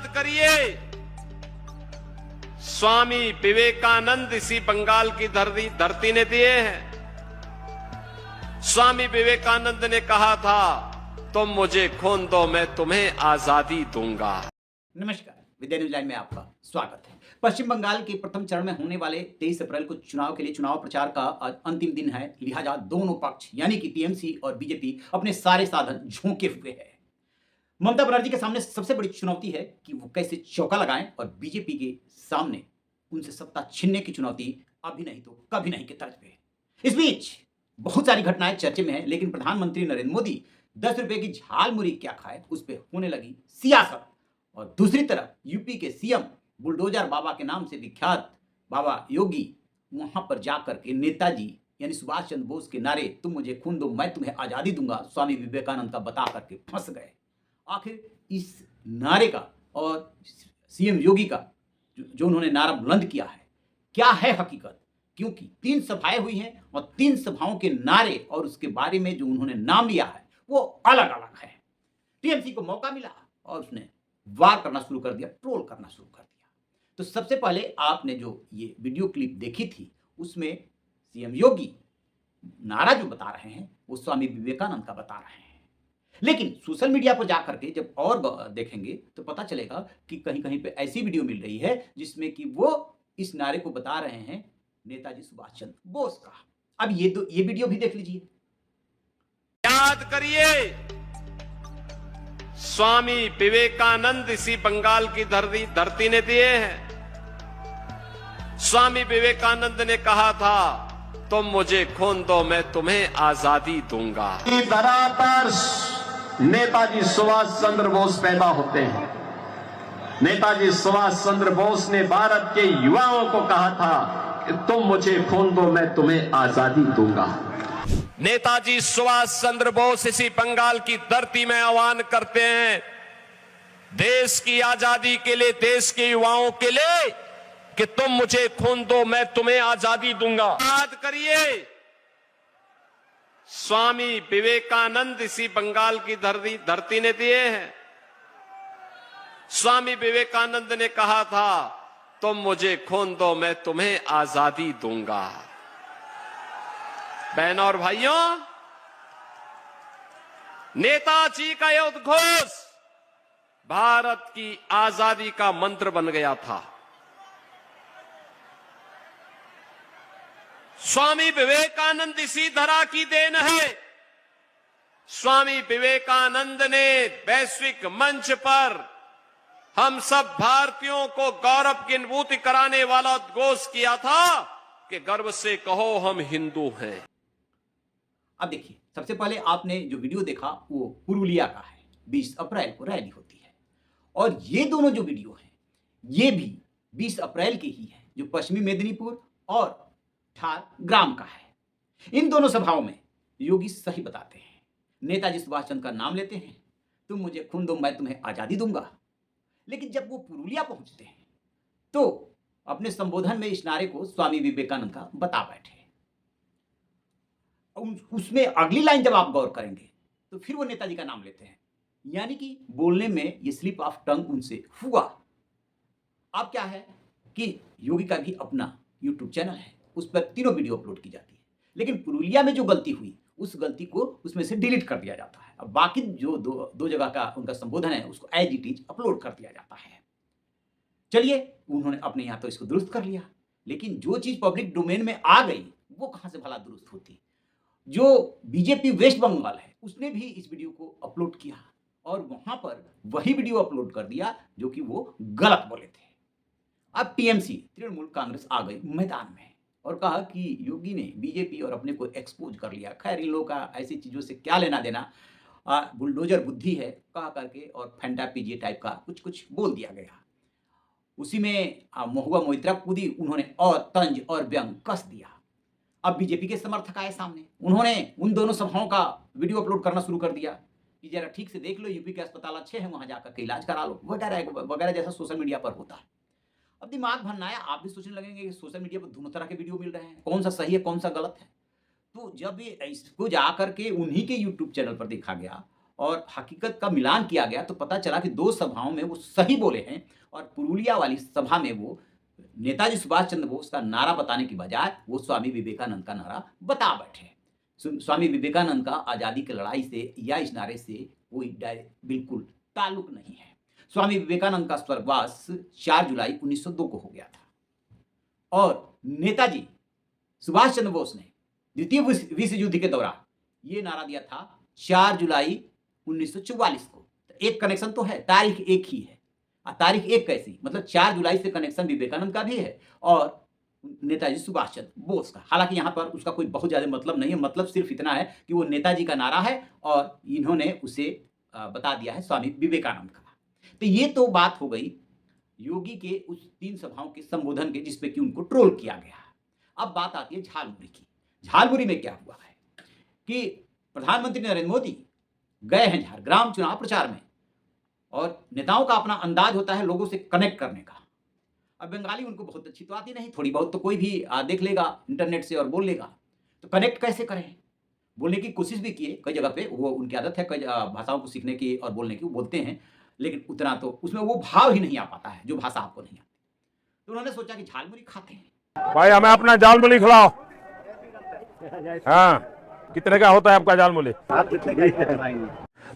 करिए, स्वामी विवेकानंद इसी बंगाल की धरती ने दिए हैं। स्वामी विवेकानंद ने कहा था, तुम मुझे खून दो, मैं तुम्हें आजादी दूंगा। नमस्कार, विद्या न्यूज लाइन में आपका स्वागत है। पश्चिम बंगाल के प्रथम चरण में होने वाले 23 अप्रैल को चुनाव के लिए चुनाव प्रचार का आज अंतिम दिन है। लिहाजा दोनों पक्ष यानी कि टीएमसी और बीजेपी अपने सारे साधन झोंके हुए हैं। ममता बनर्जी के सामने सबसे बड़ी चुनौती है कि वो कैसे चौका लगाएं, और बीजेपी के सामने उनसे सत्ता छीनने की चुनौती अभी नहीं तो कभी नहीं के तर्ज पे। इस बीच बहुत सारी घटनाएं चर्चे में है, लेकिन प्रधानमंत्री नरेंद्र मोदी 10 रुपए की झाल मुरी क्या खाए, उस पर होने लगी सियासत। और दूसरी तरफ यूपी के सीएम बुलडोजर बाबा के नाम से विख्यात बाबा योगी वहां पर जाकर के नेताजी यानी सुभाष चंद्र बोस के नारे, तुम मुझे खून दो मैं तुम्हें आजादी दूंगा, स्वामी विवेकानंद का बता करके फंस गए। आखिर इस नारे का और सीएम योगी का जो उन्होंने नारा बुलंद किया है, क्या है हकीकत? क्योंकि 3 सभाएं हुई हैं और 3 सभाओं के नारे और उसके बारे में जो उन्होंने नाम लिया है वो अलग अलग है। टीएमसी को मौका मिला और उसने वार करना शुरू कर दिया, ट्रोल करना शुरू कर दिया। तो सबसे पहले आपने जो ये वीडियो क्लिप देखी थी, उसमें सीएम योगी नारा जो बता रहे हैं वो स्वामी विवेकानंद का बता रहे हैं। लेकिन सोशल मीडिया पर जाकर के जब और देखेंगे तो पता चलेगा कि कहीं कहीं पे ऐसी वीडियो मिल रही है जिसमें कि वो इस नारे को बता रहे हैं नेताजी सुभाष चंद्र बोस का। अब ये वीडियो भी देख लीजिए। याद करिए, स्वामी विवेकानंद इसी बंगाल की धरती ने दिए हैं। स्वामी विवेकानंद ने कहा था, तुम मुझे खून दो मैं तुम्हें आजादी दूंगा। धरा पर नेताजी सुभाष चंद्र बोस पैदा होते हैं। नेताजी सुभाष चंद्र बोस ने भारत के युवाओं को कहा था कि तुम मुझे खून दो मैं तुम्हें आजादी दूंगा। नेताजी सुभाष चंद्र बोस इसी बंगाल की धरती में आह्वान करते हैं देश की आजादी के लिए, देश के युवाओं के लिए, कि तुम मुझे खून दो मैं तुम्हें आजादी दूंगा। याद करिए, स्वामी विवेकानंद इसी बंगाल की धरती ने दिए हैं। स्वामी विवेकानंद ने कहा था, तुम मुझे खून दो मैं तुम्हें आजादी दूंगा। बहनों और भाइयों, नेताजी का यह उद्घोष भारत की आजादी का मंत्र बन गया था। स्वामी विवेकानंद इसी धरा की देन है। स्वामी विवेकानंद ने वैश्विक मंच पर हम सब भारतीयों को गौरव की अनुभूति कराने वाला उद्घोष किया था कि गर्व से कहो हम हिंदू हैं। अब देखिए, सबसे पहले आपने जो वीडियो देखा वो पुरुलिया का है। 20 अप्रैल को रैली होती है, और ये दोनों जो वीडियो हैं ये भी 20 अप्रैल के ही है, जो पश्चिमी मेदिनीपुर और ठार ग्राम का है। इन दोनों सभाओं में योगी सही बताते हैं, नेताजी सुभाष चंद्र का नाम लेते हैं, तुम मुझे खून दो मैं तुम्हें आजादी दूंगा। लेकिन जब वो पुरुलिया पहुंचते हैं तो अपने संबोधन में इस नारे को स्वामी विवेकानंद का बता बैठे। उसमें अगली लाइन जब आप गौर करेंगे तो फिर वो नेताजी का नाम लेते हैं, यानी कि बोलने में ये स्लिप ऑफ टंग उनसे हुआ। अब क्या है कि योगी का भी अपना यूट्यूब चैनल है, उस पर तीनों वीडियो अपलोड की जाती है। लेकिन पुरुलिया में जो गलती हुई उस गलती को उसमें से डिलीट कर दिया जाता है। अब बाकी जो दो जगह का उनका संबोधन है उसको एज इट इज अपलोड कर दिया जाता है। चलिए, उन्होंने अपने यहाँ तो इसको दुरुस्त कर लिया, लेकिन जो चीज पब्लिक डोमेन में आ गई वो कहां से भला दुरुस्त होती? जो बीजेपी वेस्ट बंगाल है उसने भी इस वीडियो को अपलोड किया और वहां पर वही वीडियो अपलोड कर दिया जो कि वो गलत बोले थे। अब टीएमसी तृणमूल कांग्रेस आ गई मैदान में और कहा कि योगी ने बीजेपी और अपने को एक्सपोज कर लिया। खैर, इन लोगों का ऐसी चीजों से क्या लेना देना, बुलडोजर बुद्धि है कहा करके और फैंटा पीजिए टाइप का कुछ कुछ बोल दिया गया। उसी में महुआ मोइत्रा कूदी उन्होंने और तंज और व्यंग कस दिया। अब बीजेपी के समर्थक आए सामने, उन्होंने उन दोनों सभाओं का वीडियो अपलोड करना शुरू कर दिया कि जरा ठीक से देख लो, यूपी के अस्पताल अच्छे हैं, वहां जाकर के इलाज करा लो वगैरह वगैरह, जैसा सोशल मीडिया पर होता है। अब दिमाग भरना है, आप भी सोचने लगेंगे कि सोशल मीडिया पर दोनों तरह के वीडियो मिल रहे हैं, कौन सा सही है कौन सा गलत है। तो जब ये इसको जा करके उन्हीं के यूट्यूब चैनल पर देखा गया और हकीकत का मिलान किया गया तो पता चला कि 2 सभाओं में वो सही बोले हैं और पुरुलिया वाली सभा में वो नेताजी सुभाष चंद्र बोस का नारा बताने की बजाय वो स्वामी विवेकानंद का नारा बता बैठे। स्वामी विवेकानंद का आज़ादी की लड़ाई से या इस नारे से कोई बिल्कुल ताल्लुक नहीं है। स्वामी विवेकानंद का स्वर्गवास 4 जुलाई 1902 को हो गया था और नेताजी सुभाष चंद्र बोस ने द्वितीय विश्व युद्ध के दौरान ये नारा दिया था 4 जुलाई 1944 को। एक कनेक्शन तो है, तारीख एक ही है। तारीख एक कैसी, मतलब 4 जुलाई से कनेक्शन विवेकानंद का भी है और नेताजी सुभाष चंद्र बोस का। हालांकि यहाँ पर उसका कोई बहुत ज़्यादा मतलब नहीं है, मतलब सिर्फ इतना है कि वो नेताजी का नारा है और इन्होंने उसे बता दिया है स्वामी विवेकानंद का। तो ये तो बात हो गई योगी के उस 3 सभाओं के संबोधन के जिसपे कि उनको ट्रोल किया गया। अब बात आती है झालमुरी की। झालमुरी में क्या हुआ है कि प्रधानमंत्री नरेंद्र मोदी गए हैं झारग्राम चुनाव प्रचार में और नेताओं का अपना अंदाज होता है लोगों से कनेक्ट करने का। अब बंगाली उनको बहुत अच्छी तो आती नहीं, थोड़ी बहुत तो कोई भी देख लेगा इंटरनेट से और बोल लेगा, तो कनेक्ट कैसे करें। बोलने की कोशिश भी किए कई जगह पे, वो उनकी आदत है कई भाषाओं को सीखने की और बोलने की, वो बोलते हैं, लेकिन उतना तो उसमें वो भाव ही नहीं आ पाता है जो भाषा आपको नहीं आती। तो उन्होंने सोचा कि झालमुरी खाते हैं। भाई हमें अपना झालमुरी खिलाओ। हाँ, कितने का होता है आपका झालमुरी?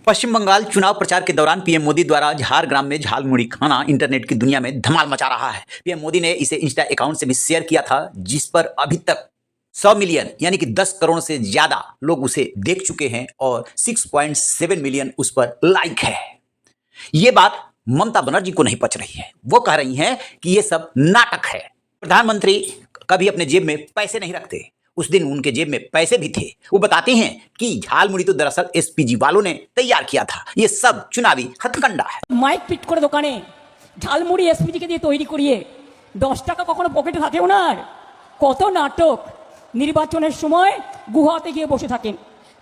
पश्चिम बंगाल चुनाव प्रचार के दौरान पीएम मोदी द्वारा झारग्राम में झालमुड़ी खाना इंटरनेट की दुनिया में धमाल मचा रहा है। पीएम मोदी ने इसे इंस्टा अकाउंट से भी शेयर किया था जिस पर अभी तक 100 मिलियन यानी कि 10 करोड़ से ज्यादा लोग उसे देख चुके हैं और 6.7 मिलियन उस पर लाइक है। ये बात ममता बनर्जी को नहीं पच रही है। वो कह रही हैं कि ये सब नाटक है। प्रधानमंत्री कभी अपने जेब में पैसे नहीं रखते, उस दिन उनके जेब में पैसे भी थे। वो बताते हैं कि झालमुड़ी तो दरअसल एसपीजी वालों ने तैयार किया था, ये सब चुनावी हथकंडा है। माइक पिट করে দোকানে ঝালমুড়ি এসপিজি কে দিয়ে তৈরি করিয়ে 10 টাকা কখনো পকেটে থাকে ওনার। কত নাটক। নির্বাচনের সময় গুহাতে গিয়ে বসে থাকেন,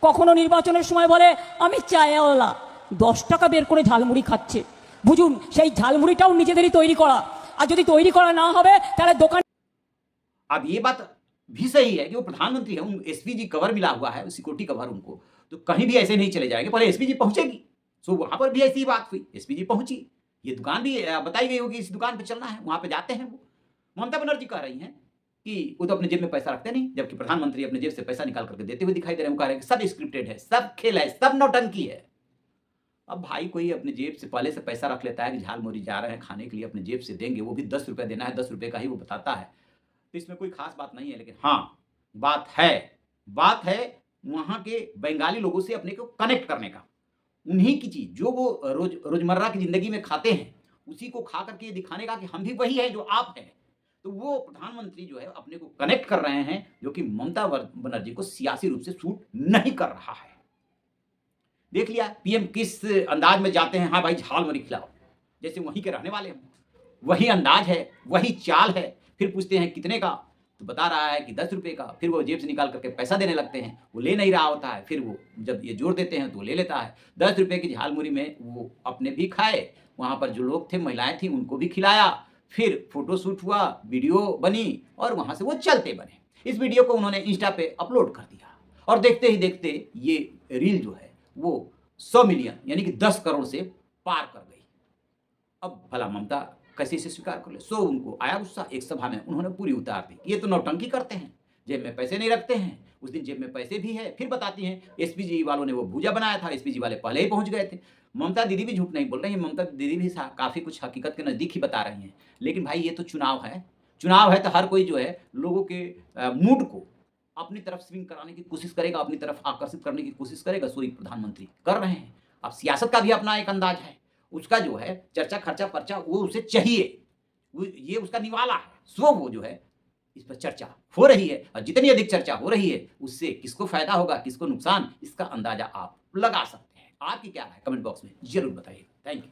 কখনো নির্বাচনের সময় বলে আমি চায়ওয়ালা, 10 টাকা বের করে ঝালমুড়ি খাচ্ছে। বুঝুন সেই ঝালমুড়িটাও নিজেদেরই তৈরি করা, আর যদি তৈরি করা না হবে তাহলে দোকান। अब ये बात भी सही है कि वो प्रधानमंत्री है, उन एसपीजी कवर मिला हुआ है, सिक्योरिटी कवर उनको, तो कहीं भी ऐसे नहीं चले जाएंगे, पहले एसपीजी पहुंचेगी। सो वहां पर भी ऐसी बात हुई, एसपीजी पहुंची, ये दुकान भी बताई गई होगी इस दुकान पे चलना है, वहां पे जाते हैं वो। ममता बनर्जी कह रही हैं कि वो तो अपने जेब में पैसा रखते नहीं, जबकि प्रधानमंत्री अपने जेब से पैसा निकाल करके देते हुए दिखाई दे रहे हैं। वो कह रहे हैं सब स्क्रिप्टेड है, सब खेल है, सब नौटंकी है। अब भाई कोई अपने जेब से पहले से पैसा रख लेता है कि झालमुड़ी जा रहे हैं खाने के लिए, अपने जेब से देंगे, वो भी 10 रुपये देना है, 10 रुपये का ही वो बताता है, तो इसमें कोई खास बात नहीं है। लेकिन हाँ बात है वहां के बंगाली लोगों से अपने को कनेक्ट करने का, उन्हीं की चीज जो वो रोजमर्रा की जिंदगी में खाते हैं उसी को खा करके दिखाने का कि हम भी वही है जो आप हैं। तो वो प्रधानमंत्री जो है अपने को कनेक्ट कर रहे हैं, जो कि ममता बनर्जी को सियासी रूप से सूट नहीं कर रहा है। देख लिया पीएम किस अंदाज में जाते हैं, हाँ भाई झालमुड़ी खिलाओ, जैसे वहीं के रहने वाले हैं, वही अंदाज है, वही चाल है। फिर पूछते हैं कितने का, तो बता रहा है कि 10 रुपये का, फिर वो जेब से निकाल करके पैसा देने लगते हैं, वो ले नहीं रहा होता है, फिर वो जब ये जोड़ देते हैं तो ले लेता है। 10 रुपये की झालमुड़ी में वो अपने भी खाए, वहाँ पर जो लोग थे, महिलाएं थी, उनको भी खिलाया, फिर फोटो शूट हुआ, वीडियो बनी और वहाँ से वो चलते बने। इस वीडियो को उन्होंने इंस्टा पे अपलोड कर दिया और देखते ही देखते ये रील जो है वो 100 मिलियन यानी कि 10 करोड़ से पार कर गई। अब भला ममता कैसे इसे स्वीकार कर ले। सो उनको आया गुस्सा, एक सभा में उन्होंने पूरी उतार दी। ये तो नौटंकी करते हैं, जेब में पैसे नहीं रखते हैं। उस दिन जेब में पैसे भी है, फिर बताती हैं एसपीजी वालों ने वो भूजा बनाया था, एसपीजी वाले पहले ही पहुंच गए थे। ममता दीदी भी झूठ नहीं बोल रही है, ममता दीदी भी काफ़ी कुछ हकीकत के नज़दीक ही बता रही हैं। लेकिन भाई ये तो चुनाव है, चुनाव है तो हर कोई जो है लोगों के मूड को अपनी तरफ स्विंग कराने की कोशिश करेगा, अपनी तरफ आकर्षित करने की कोशिश करेगा। सो ही प्रधानमंत्री कर रहे हैं। अब सियासत का भी अपना एक अंदाज है, उसका जो है चर्चा खर्चा पर्चा वो उसे चाहिए, ये उसका निवाला है। सो वो जो है इस पर चर्चा हो रही है और जितनी अधिक चर्चा हो रही है उससे किसको फायदा होगा किसको नुकसान, इसका अंदाजा आप लगा सकते हैं। आपकी क्या राय कमेंट बॉक्स में जरूर बताइएगा। Thank you.